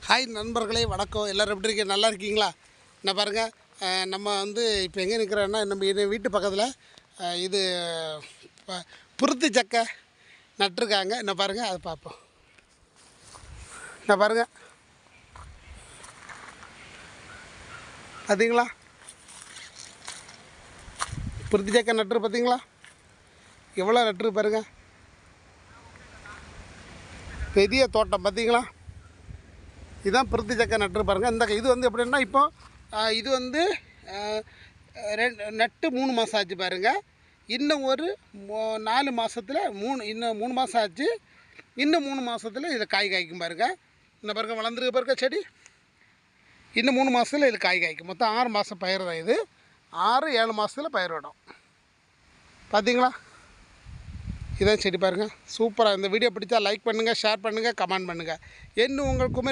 Hi நண்பர்களே, வணக்கம். எல்லோரும் எப்படி இருக்கீங்க? நல்லா இருக்கீங்களா? என்ன பாருங்கள், நம்ம இப்போ எங்கே நிற்கிறோன்னா, நம்ம வீட்டு பக்கத்தில் இது புருத்து சக்கை நட்டுருக்காங்க. என்ன பாருங்கள், அதை பார்ப்போம். என்ன பாருங்கள், பார்த்தீங்களா? புருத்து சக்கை நட்டுரு பார்த்தீங்களா? எவ்வளோ நட்டுரு பாருங்கள். பெரிய தோட்டம் பார்த்தீங்களா? இதுதான் பிருத்தி சக்கை நட்டு பாருங்கள். இந்த இது எப்படின்னா, இப்போ இது நட்டு 3 மாதம் ஆச்சு பாருங்கள். இன்னும் ஒரு 4 மாதத்தில் இன்னும் 3 மாதம் ஆச்சு. இன்னும் 3 மாதத்தில் இதை காய் காய்க்கும் பாருங்கள். இந்த பாருங்கள், வளர்ந்துருக்கு பாருங்கள் செடி. இன்னும் 3 மாதத்தில் இது காய் காய்க்கும். மொத்தம் 6 மாதம் பயிர் தான் இது. 6-7 மாதத்தில் பயிர் விடும். பார்த்தீங்களா? இதான் செடி பாருங்கள், சூப்பராக. இந்த வீடியோ பிடிச்சா லைக் பண்ணுங்கள், ஷேர் பண்ணுங்கள், கமெண்ட் பண்ணுங்கள். இன்னும் உங்களுக்கு